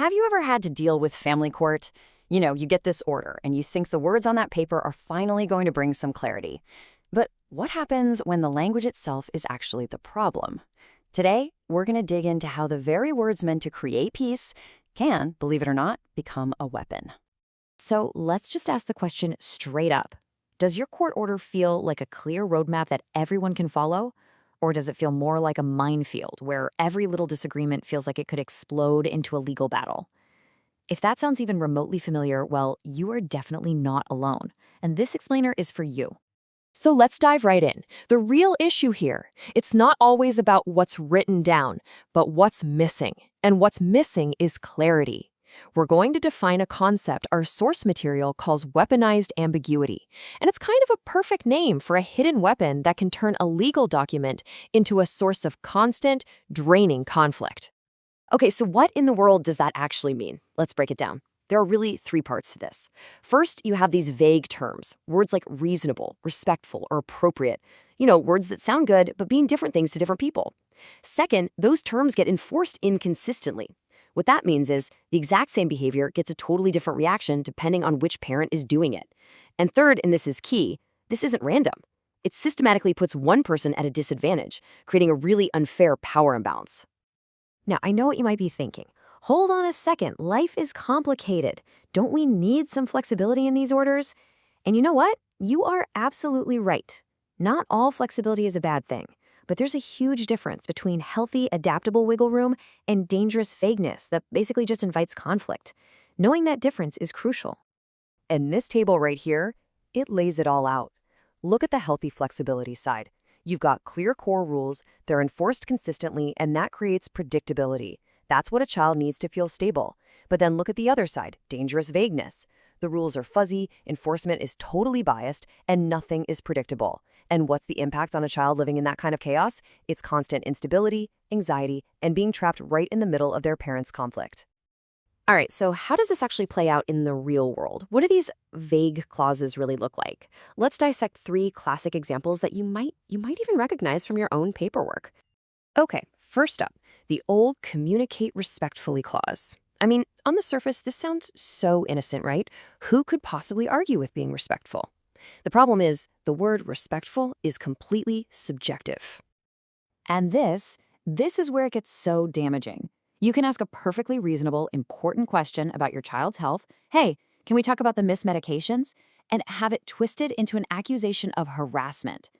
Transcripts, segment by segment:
Have you ever had to deal with family court? You get this order and you think the words on that paper are finally going to bring some clarity. But what happens when the language itself is actually the problem? Today, we're going to dig into how the very words meant to create peace can, believe it or not, become a weapon. So let's just ask the question straight up. Does your court order feel like a clear roadmap that everyone can follow? Or does it feel more like a minefield where every little disagreement feels like it could explode into a legal battle? If that sounds even remotely familiar, well, you are definitely not alone. And this explainer is for you. So let's dive right in. The real issue here, it's not always about what's written down, but what's missing. And what's missing is clarity. We're going to define a concept our source material calls weaponized ambiguity. And it's kind of a perfect name for a hidden weapon that can turn a legal document into a source of constant, draining conflict. Okay, so what in the world does that actually mean? Let's break it down. There are really three parts to this. First, you have these vague terms, words like reasonable, respectful, or appropriate. Words that sound good, but mean different things to different people. Second, those terms get enforced inconsistently. What that means is the exact same behavior gets a totally different reaction depending on which parent is doing it. And third, and this is key, this isn't random. It systematically puts one person at a disadvantage, creating a really unfair power imbalance. Now, I know what you might be thinking. Hold on a second, life is complicated. Don't we need some flexibility in these orders? And you know what? You are absolutely right. Not all flexibility is a bad thing. But there's a huge difference between healthy, adaptable wiggle room and dangerous vagueness that basically just invites conflict. Knowing that difference is crucial. And this table right here, it lays it all out. Look at the healthy flexibility side. You've got clear core rules, they're enforced consistently, and that creates predictability. That's what a child needs to feel stable. But then look at the other side, dangerous vagueness. The rules are fuzzy, enforcement is totally biased, and nothing is predictable. And what's the impact on a child living in that kind of chaos? It's constant instability, anxiety, and being trapped right in the middle of their parents' conflict. All right, so how does this actually play out in the real world? What do these vague clauses really look like? Let's dissect three classic examples that you might even recognize from your own paperwork. Okay, first up, the old communicate respectfully clause. I mean, on the surface, this sounds so innocent, right? Who could possibly argue with being respectful? The problem is, the word respectful is completely subjective. And this is where it gets so damaging. You can ask a perfectly reasonable, important question about your child's health. Hey, can we talk about the missed medications? And have it twisted into an accusation of harassment.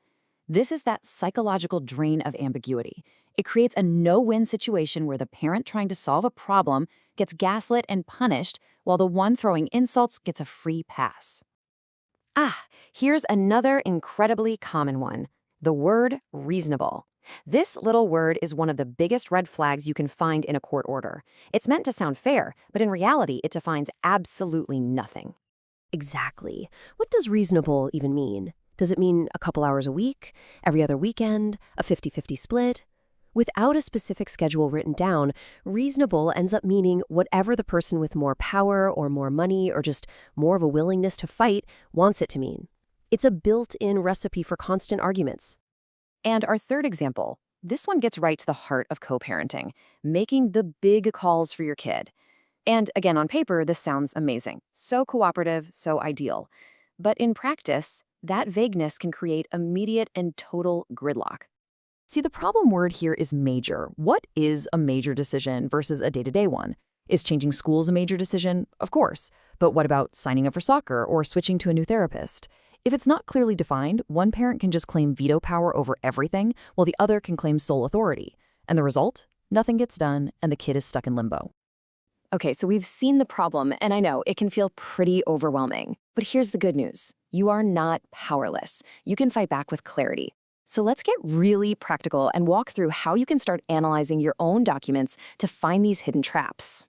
This is that psychological drain of ambiguity. It creates a no-win situation where the parent trying to solve a problem gets gaslit and punished, while the one throwing insults gets a free pass. Here's another incredibly common one, the word reasonable. This little word is one of the biggest red flags you can find in a court order. It's meant to sound fair, but in reality, it defines absolutely nothing. Exactly. What does reasonable even mean? Does it mean a couple hours a week, every other weekend, a 50-50 split? Without a specific schedule written down, reasonable ends up meaning whatever the person with more power or more money or just more of a willingness to fight wants it to mean. It's a built-in recipe for constant arguments. And our third example, this one gets right to the heart of co-parenting, making the big calls for your kid. And again, on paper, this sounds amazing. So cooperative, so ideal. But in practice, that vagueness can create immediate and total gridlock. See, the problem word here is major. What is a major decision versus a day-to-day one? Is changing schools a major decision? Of course. But what about signing up for soccer or switching to a new therapist? If it's not clearly defined, one parent can just claim veto power over everything, while the other can claim sole authority. And the result? Nothing gets done, and the kid is stuck in limbo. Okay, so we've seen the problem, and I know it can feel pretty overwhelming. But here's the good news. You are not powerless. You can fight back with clarity. So let's get really practical and walk through how you can start analyzing your own documents to find these hidden traps.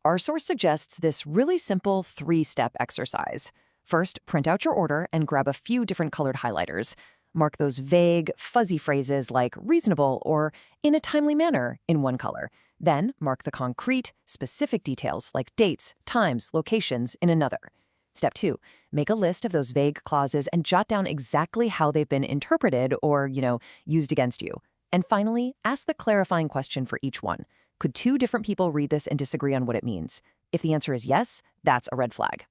Our source suggests this really simple 3-step exercise. First, print out your order and grab a few different colored highlighters. Mark those vague, fuzzy phrases like reasonable or in a timely manner in one color. Then mark the concrete, specific details like dates, times, locations in another. Step 2, make a list of those vague clauses and jot down exactly how they've been interpreted or, used against you. And finally, ask the clarifying question for each one. Could two different people read this and disagree on what it means? If the answer is yes, that's a red flag.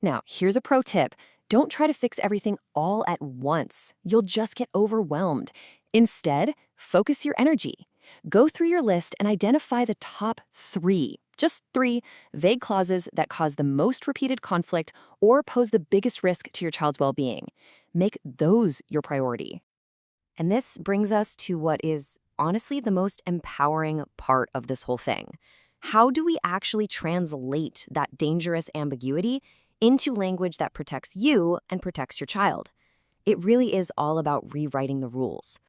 Now, here's a pro tip. Don't try to fix everything all at once. You'll just get overwhelmed. Instead, focus your energy. Go through your list and identify the top 3, just 3, vague clauses that cause the most repeated conflict or pose the biggest risk to your child's well-being. Make those your priority. And this brings us to what is honestly the most empowering part of this whole thing. How do we actually translate that dangerous ambiguity into language that protects you and protects your child? It really is all about rewriting the rules.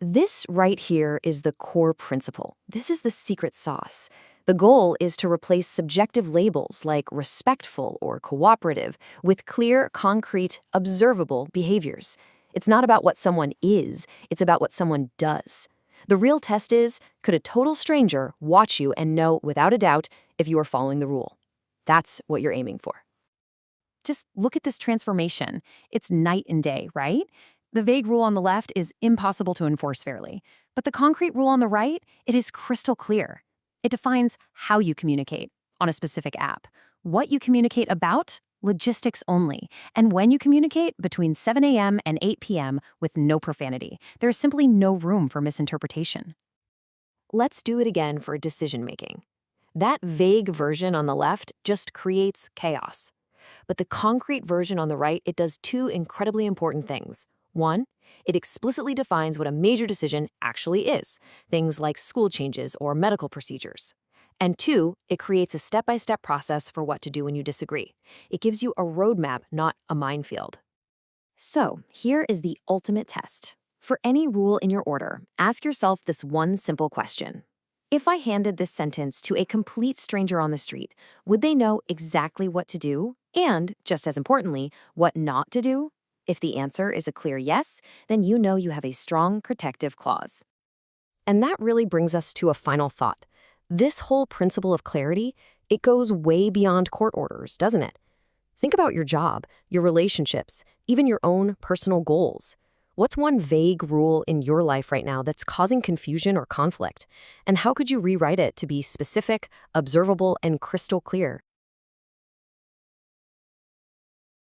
This right here is the core principle. This is the secret sauce. The goal is to replace subjective labels like respectful or cooperative with clear, concrete, observable behaviors. It's not about what someone is, it's about what someone does. The real test is, could a total stranger watch you and know without a doubt if you are following the rule? That's what you're aiming for. Just look at this transformation. It's night and day, right? The vague rule on the left is impossible to enforce fairly, but the concrete rule on the right, it is crystal clear. It defines how you communicate on a specific app, what you communicate about, logistics only, and when you communicate between 7 a.m. and 8 p.m. with no profanity. There is simply no room for misinterpretation. Let's do it again for decision-making. That vague version on the left just creates chaos. But the concrete version on the right, it does 2 incredibly important things. 1, it explicitly defines what a major decision actually is, things like school changes or medical procedures. And 2, it creates a step-by-step process for what to do when you disagree. It gives you a roadmap, not a minefield. So, here is the ultimate test. For any rule in your order, ask yourself this one simple question. If I handed this sentence to a complete stranger on the street, would they know exactly what to do? And, just as importantly, what not to do? If the answer is a clear yes, then you know you have a strong protective clause. And that really brings us to a final thought. This whole principle of clarity, it goes way beyond court orders, doesn't it? Think about your job, your relationships, even your own personal goals. What's one vague rule in your life right now that's causing confusion or conflict? And how could you rewrite it to be specific, observable, and crystal clear?